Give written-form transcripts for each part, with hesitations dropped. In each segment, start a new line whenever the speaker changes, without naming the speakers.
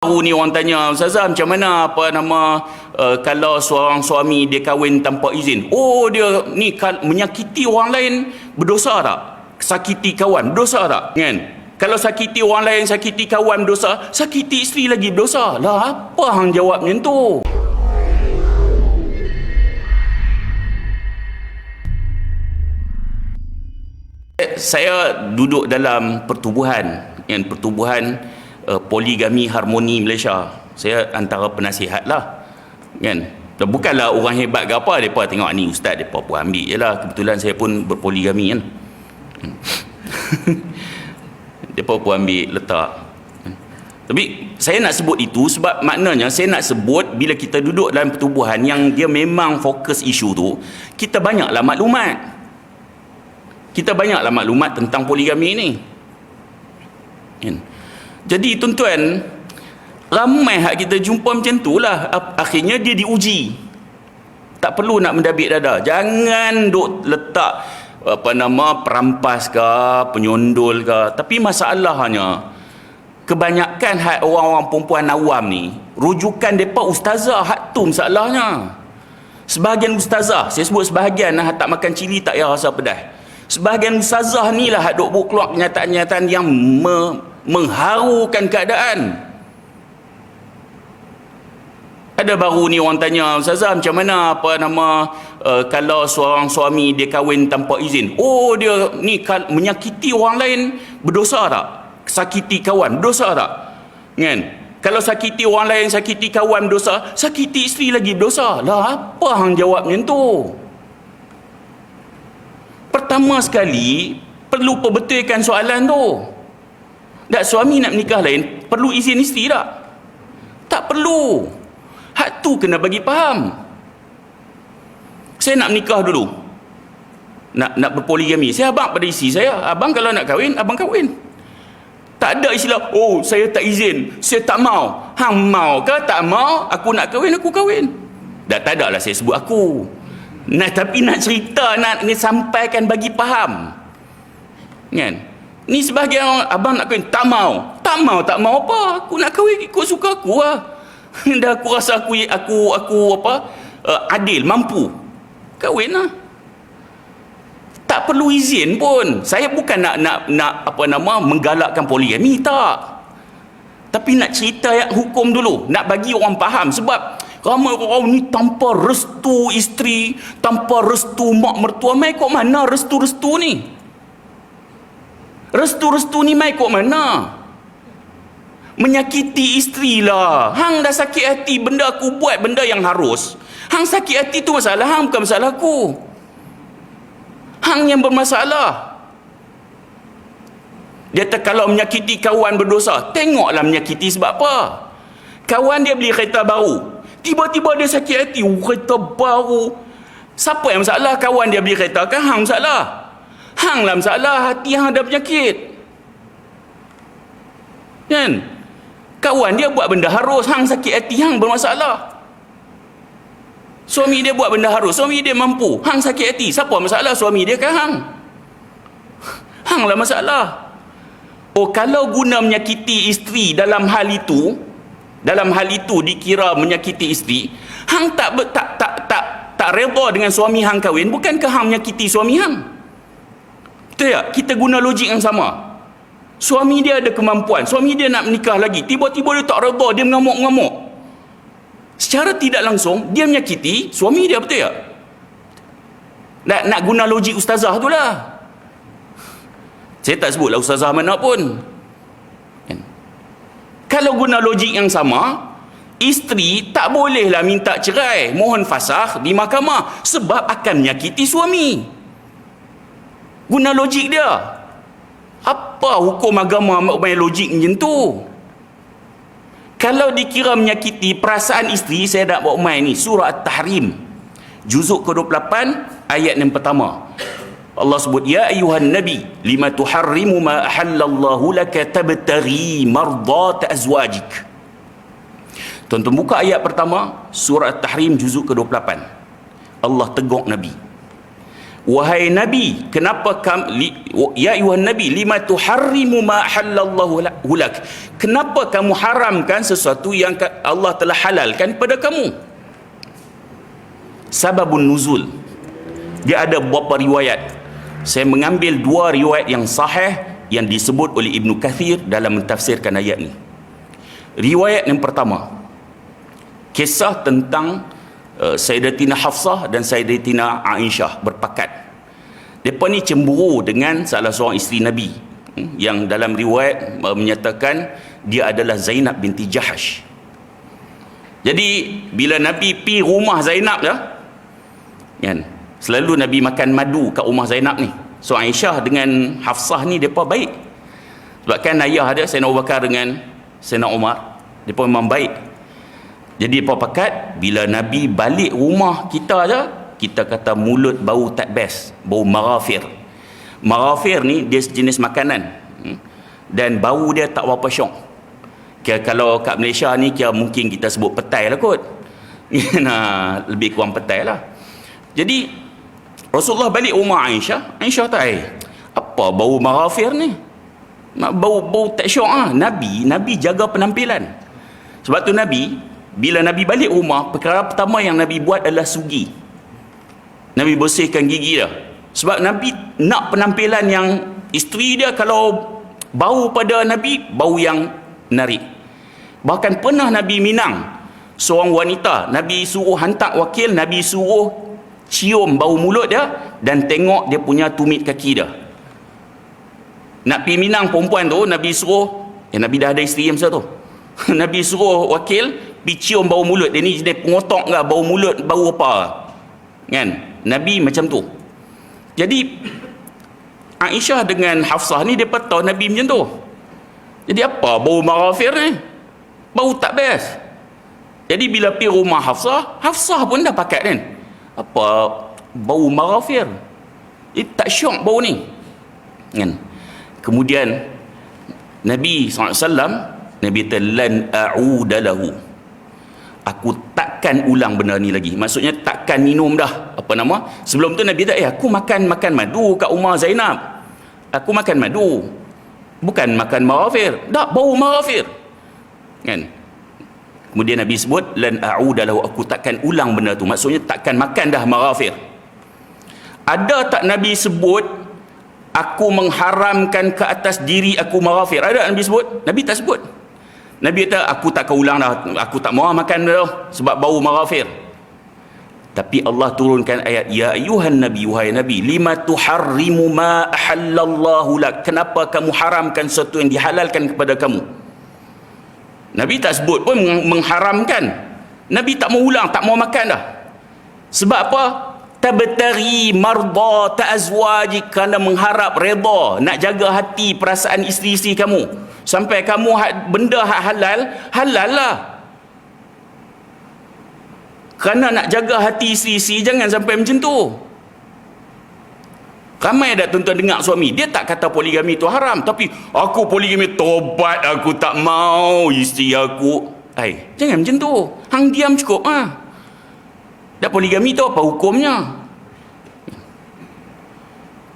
Baru ni orang tanya, Ustazah macam mana kalau seorang suami dia kahwin tanpa izin? Oh, dia ni menyakiti orang lain berdosa tak? Sakiti kawan berdosa tak? Kan? Kalau sakiti orang lain, sakiti kawan berdosa, sakiti isteri lagi berdosa. Lah apa hang jawab macam tu? Saya duduk dalam pertubuhan poligami harmoni Malaysia. Saya antara penasihat lah, kan. Bukanlah orang hebat ke apa, mereka tengok ni ustaz, mereka pun ambil je lah. Kebetulan saya pun berpoligami, kan. Mereka pun ambil letak. Tapi saya nak sebut itu sebab maknanya saya nak sebut bila kita duduk dalam pertubuhan yang dia memang fokus isu tu, kita banyaklah maklumat. Kita banyaklah maklumat tentang poligami ni, kan. Jadi tuan-tuan, ramai hak kita jumpa macam tu lah. Akhirnya dia diuji. Tak perlu nak mendabik dada. Jangan duk letak perampas ke, penyondol ke. Tapi masalahnya, kebanyakan hak orang-orang perempuan awam ni, rujukan mereka ustazah. Hak tu masalahnya. Sebahagian ustazah, saya sebut sebahagian lah, tak makan cili tak payah rasa pedas. Sebahagian ustazah ni lah hak duk keluar kenyataan-kenyataan yang mengharukan keadaan. Ada baru ni orang tanya, Ustazah macam mana kalau seorang suami dia kahwin tanpa izin? Oh, dia ni menyakiti orang lain berdosa tak? Sakiti kawan berdosa tak? Kan? Kalau sakiti orang lain, sakiti kawan berdosa, sakiti isteri lagi berdosa. Lah apa hang jawab macam tu? Pertama sekali perlu perbetulkan soalan tu. Tak, suami nak menikah lain perlu izin isteri tak? Tak perlu. Hak tu kena bagi faham. Saya nak menikah dulu, nak berpoligami, saya abang pada isteri saya, abang kalau nak kahwin, abang kahwin. Tak ada istilah, oh saya tak izin, saya tak mau. Hang mau ke tak mau, aku nak kahwin, aku kahwin. Tak ada lah saya sebut aku. Tapi nak cerita, nak sampaikan bagi faham, kan? Ni sebahagian orang, abang nak kahwin, tak mau. Tak mau apa? Aku nak kahwin ikut suka aku lah. Dah aku rasa aku adil, mampu. Kahwin lah. Tak perlu izin pun. Saya bukan nak menggalakkan poligami, tak. Tapi nak cerita yang hukum dulu, nak bagi orang faham. Sebab ramai orang ni tanpa restu isteri, tanpa restu mak mertua, mai kok mana restu-restu ni? Restu-restu ni mai kok mana? Menyakiti isteri lah. Hang dah sakit hati, benda aku buat benda yang harus. Hang sakit hati tu masalah hang, bukan masalah aku. Hang yang bermasalah. Dia kata kalau menyakiti kawan berdosa, tengoklah menyakiti sebab apa. Kawan dia beli kereta baru, tiba-tiba dia sakit hati, kereta baru. Siapa yang masalah? Kawan dia beli kereta kan? Hang masalah. Hang lah masalah, hati hang ada penyakit, kan? Kawan dia buat benda harus, hang sakit hati, hang bermasalah. Suami dia buat benda harus, suami dia mampu, hang sakit hati, siapa masalah? Suami dia kan hang? Hang lah masalah. Oh, kalau guna menyakiti isteri dalam hal itu dikira menyakiti isteri, hang tak redha dengan suami hang kahwin, bukankah hang menyakiti suami hang? Betul tak? Kita guna logik yang sama. Suami dia ada kemampuan, suami dia nak menikah lagi, tiba-tiba dia tak redha, dia mengamuk-ngamuk. Secara tidak langsung dia menyakiti suami dia, betul tak? Nak guna logik ustazah tu lah. Saya tak sebutlah ustazah mana pun. Kalau guna logik yang sama, isteri tak bolehlah minta cerai, mohon fasakh di mahkamah sebab akan menyakiti suami. Guna logik dia. Apa hukum agama main logik macam tu? Kalau dikira menyakiti perasaan isteri, saya nak bawa main ni surah At-Tahrim juzuk ke-28 ayat yang pertama. Allah sebut, ya ayuhan nabi lima tuharrimu ma ahallallahu laka tabtaghi mardat azwajik. Tuan-tuan buka ayat pertama surah At-Tahrim juzuk ke-28. Allah tegur Nabi, wahai Nabi, kenapa ya ayuhan Nabi, lima tuharrimu ma halallahu lak, kenapa kamu haramkan sesuatu yang Allah telah halalkan pada kamu? Sababun nuzul, dia ada beberapa riwayat. Saya mengambil dua riwayat yang sahih yang disebut oleh Ibnu Kathir dalam mentafsirkan ayat ni. Riwayat yang pertama, kisah tentang Sayyidatina Hafsah dan Sayyidatina Aisyah berpakat. Mereka ni cemburu dengan salah seorang isteri Nabi, yang dalam riwayat menyatakan dia adalah Zainab binti Jahash. Jadi bila Nabi pi rumah Zainab dah, kan, selalu Nabi makan madu kat rumah Zainab ni. So Aisyah dengan Hafsah ni mereka baik. Sebab kan ayah dia Sayyidina Abu Bakar dengan Sayyidina Umar, mereka memang baik. Jadi apa pakat, bila Nabi balik rumah kita je, kita kata mulut bau tak best, bau marafir. Marafir ni dia sejenis makanan, dan bau dia tak berapa syok. Kira kalau kat Malaysia ni kira mungkin kita sebut petai lah kot. Nah, lebih kurang petai lah. Jadi Rasulullah balik rumah Aisyah, Aisyah tak, apa bau marafir ni? Bau tak syok ah. Nabi jaga penampilan. Sebab tu bila Nabi balik rumah, perkara pertama yang Nabi buat adalah sugi. Nabi bersihkan gigi dia. Sebab Nabi nak penampilan yang isteri dia kalau bau pada Nabi, bau yang menarik. Bahkan pernah Nabi minang seorang wanita, Nabi suruh hantar wakil, Nabi suruh cium bau mulut dia dan tengok dia punya tumit kaki dia. Nak pergi minang perempuan tu, Nabi suruh, Nabi dah ada isteri masa tu. Nabi suruh wakil pergi cium bau mulut dia, ni jenis pengotok ke, bau mulut, bau apa kan. Nabi macam tu. Jadi Aisyah dengan Hafsah ni dia tahu Nabi macam tu. Jadi apa bau marafir ni? Bau tak best. Jadi bila pergi rumah Hafsah pun dah pakat kan, apa bau marafir, tak syok bau ni kan. Kemudian Nabi SAW, Nabi kata lan a'uda lahu, aku takkan ulang benda ni lagi. Maksudnya takkan minum dah. Apa nama? Sebelum tu Nabi kata, aku makan madu kat rumah Zainab. Aku makan madu. Bukan makan marafir. Tak, bau marafir. Kan? Kemudian Nabi sebut lan a'uda lahu, aku takkan ulang benda tu. Maksudnya takkan makan dah marafir. Ada tak Nabi sebut aku mengharamkan ke atas diri aku marafir? Ada Nabi sebut? Nabi tak sebut. Nabi kata aku tak akan ulang dah, aku tak mau makan dah sebab bau marafir. Tapi Allah turunkan ayat, ya ayuhan Nabi, wahai Nabi, lima tuharrimu ma ahallallahu lak, kenapa kamu haramkan sesuatu yang dihalalkan kepada kamu? Nabi tak sebut pun mengharamkan. Nabi tak mau ulang, tak mau makan dah. Sebab apa? Tabtaghi marda ta'azwaji, kerana mengharap redha, nak jaga hati perasaan isteri-isteri kamu. Sampai kamu benda hak halal lah. Kerana nak jaga hati isteri-isteri, jangan sampai macam tu. Ramai ada tuan-tuan dengar suami, dia tak kata poligami tu haram, tapi aku poligami, tobat aku tak mau isteri aku. Jangan macam tu. Hang diam cukup ah. Dah poligami tu apa hukumnya?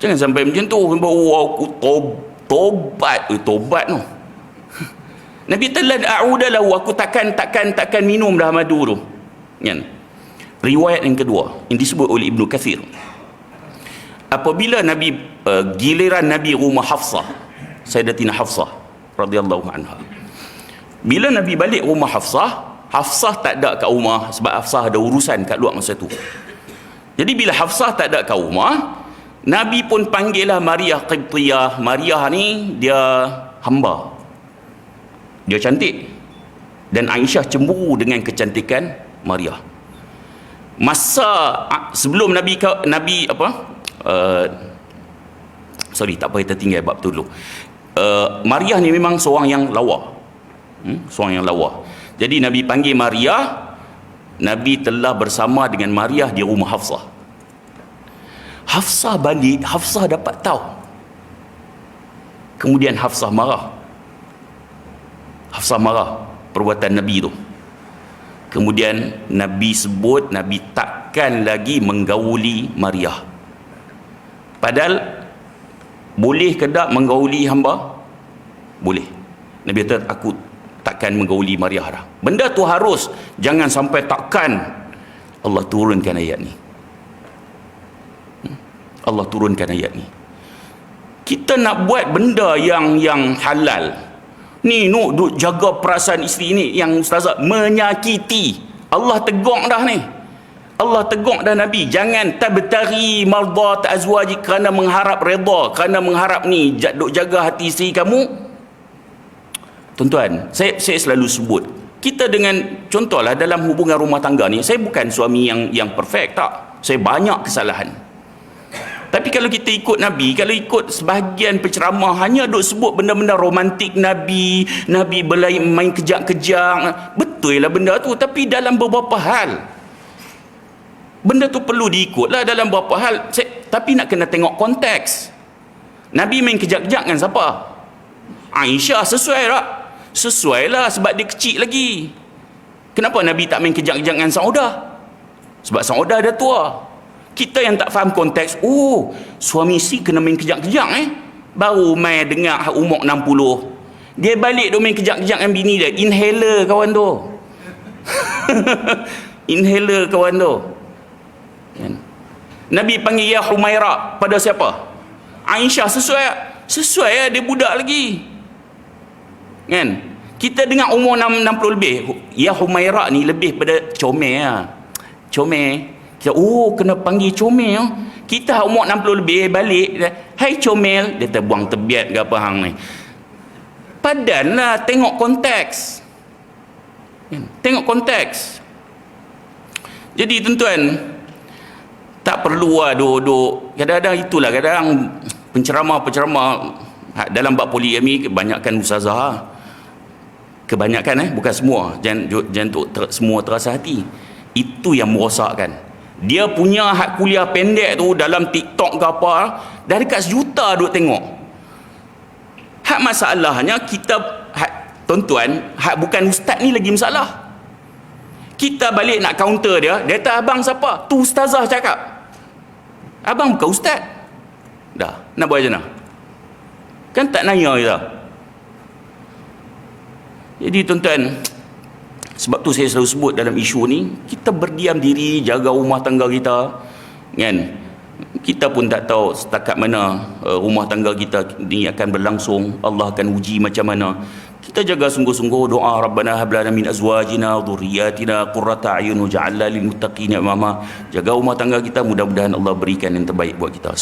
Jangan sampai macam tu. Aku tobat tu. Nabi telah a'uda lahu, aku takkan minum dah madu tu. Kan? Riwayat yang kedua yang disebut oleh Ibnu Kathir, apabila Nabi giliran Nabi rumah Hafsah, Sayyidatina Hafsah radhiyallahu anha. Bila Nabi balik rumah Hafsah tak ada kat rumah sebab Hafsah ada urusan kat luar masa tu. Jadi bila Hafsah tak ada kat rumah, Nabi pun panggil lah Maryah Qibtiyah. Maryah ni dia hamba, dia cantik, dan Aisyah cemburu dengan kecantikan Maryah. Masa sebelum Nabi tak apa, kita tinggal bab tu dulu. Maryah ni memang seorang yang lawa, Jadi Nabi panggil Maryah. Nabi telah bersama dengan Maryah di rumah Hafsah. Hafsah balik, Hafsah dapat tahu. Kemudian Hafsah marah perbuatan Nabi tu. Kemudian Nabi sebut, Nabi takkan lagi menggauli Maryah. Padahal boleh ke tak menggauli hamba? Boleh. Nabi kata, aku takkan menggauli mariah dah. Benda tu harus, jangan sampai takkan Allah turunkan ayat ni. Allah turunkan ayat ni. Kita nak buat benda yang halal. Ni duk jaga perasaan isteri ni yang ustazah menyakiti. Allah tegur dah ni. Allah tegur dah Nabi, jangan tabtari mardat azwaji, kerana mengharap redha, kerana mengharap ni duk jaga hati isteri kamu. Tuan-tuan, saya selalu sebut, kita dengan contohlah dalam hubungan rumah tangga ni, saya bukan suami yang perfect, tak. Saya banyak kesalahan. Tapi kalau kita ikut Nabi, kalau ikut sebahagian penceramah hanya duk sebut benda-benda romantik Nabi main kejak-kejak, betul lah benda tu, tapi dalam beberapa hal benda tu perlu diikutlah dalam beberapa hal. Tapi nak kena tengok konteks. Nabi main kejak-kejak dengan siapa? Aisyah, sesuai tak? Sesuai lah, sebab dia kecil lagi. Kenapa Nabi tak main kejak-kejak dengan Saudah? Sebab Saudah dah tua. Kita yang tak faham konteks, suami si kena main kejak-kejak baru main dengar umur 60, dia balik dia main kejak-kejak dengan bini dia. Inhaler kawan tu. Inhaler kawan tu. Nabi panggil ya Humaira pada siapa? Aisyah. Sesuai lah, dia budak lagi kan. Kita dengar umur 60 lebih, ya Humaira ni lebih pada comel lah. Comel kita, kena panggil comel. Kita umur 60 lebih balik, hai comel, dia terbuang tebiat ke apa hang ni. Padan lah, tengok konteks. Tengok konteks. Jadi tuan-tuan, tak perlu lah duduk. Kadang-kadang itulah, kadang penceramah-penceramah dalam bab poligami, kebanyakan ustazah, kebanyakan bukan semua, jangan semua terasa hati. Itu yang merosakkan. Dia punya hak kuliah pendek tu dalam TikTok ke apa, dah dekat 1 juta duk tengok. Hak masalahnya kita, tuan-tuan, hak bukan ustaz ni lagi masalah. Kita balik nak counter dia kata, abang siapa? Tu ustazah cakap. Abang bukan ustaz. Dah, nak buat macam mana? Kan tak nanya kita. Jadi tuan-tuan, sebab tu saya selalu sebut dalam isu ni, kita berdiam diri, jaga rumah tangga kita kan. Kita pun tak tahu setakat mana rumah tangga kita ni akan berlangsung. Allah akan uji macam mana. Kita jaga sungguh-sungguh, doa Rabbana hab lana min azwajina wa dhurriyyatina qurrata a'yun waj'alna lil muttaqina imama. Jaga rumah tangga kita, mudah-mudahan Allah berikan yang terbaik buat kita.